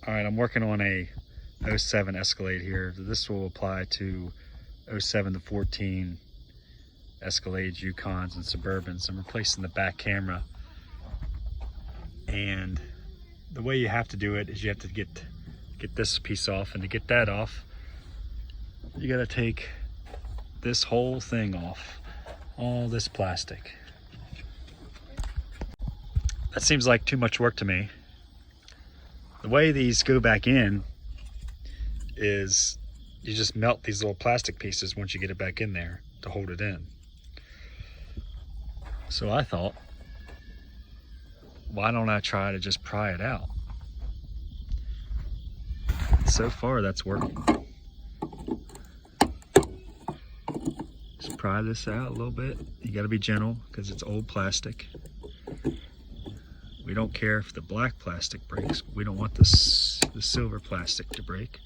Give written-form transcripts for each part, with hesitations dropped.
All right, I'm working on a 07 Escalade here. This will apply to 07 to 14 Escalades, Yukons, and Suburbans. I'm replacing the back camera. And the way you have to do it is you have to get this piece off, and to get that off, you gotta take this whole thing off, all this plastic. That seems like too much work to me. The way these go back in is you just melt these little plastic pieces once you get it back in there to hold it in. So I thought, why don't I try to just pry it out? So far that's working. Just pry this out a little bit. You gotta be gentle because it's old plastic. We don't care if the black plastic breaks. We don't want the silver plastic to break.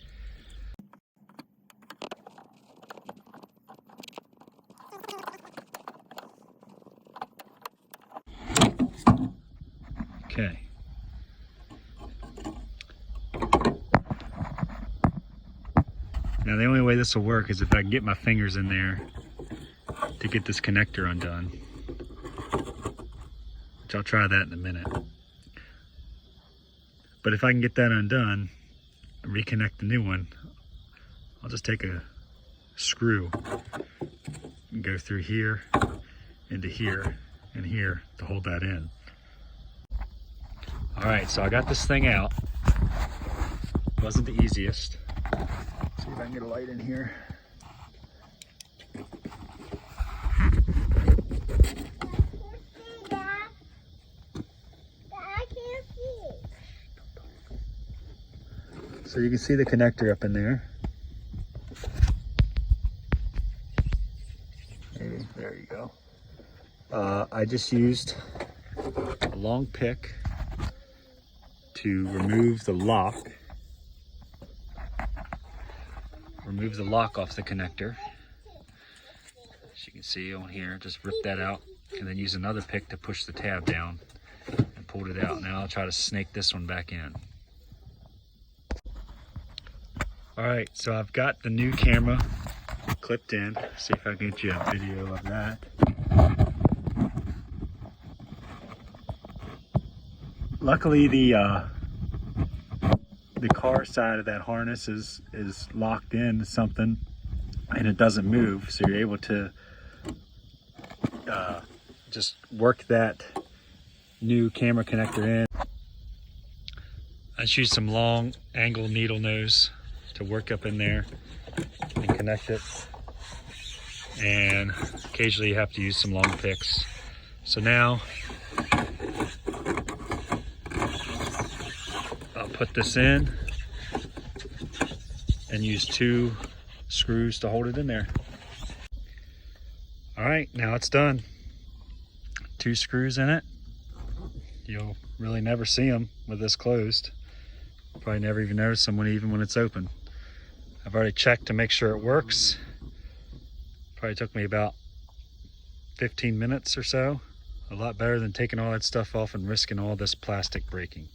Okay. Now the only way this will work is if I can get my fingers in there to get this connector undone. Which I'll try that in a minute. But if I can get that undone and reconnect the new one, I'll just take a screw and go through here, into here, and here to hold that in. All right, so I got this thing out. Wasn't the easiest. See if I can get a light in here. So you can see the connector up in there. Maybe, there you go. I just used a long pick to remove the lock. Remove the lock off the connector. As you can see on here, just rip that out and then use another pick to push the tab down and pull it out. Now I'll try to snake this one back in. All right, so I've got the new camera clipped in. See if I can get you a video of that. Luckily, the car side of that harness is locked in to something, and it doesn't move, so you're able to just work that new camera connector in. I just used some long angle needle nose to work up in there and connect it, and occasionally you have to use some long picks. So now I'll put this in and use 2 screws to hold it in there. All right, now it's done. 2 screws in it. You'll really never see them with this closed. Probably never even notice them even when it's open. I've already checked to make sure it works. Probably took me about 15 minutes or so. A lot better than taking all that stuff off and risking all this plastic breaking.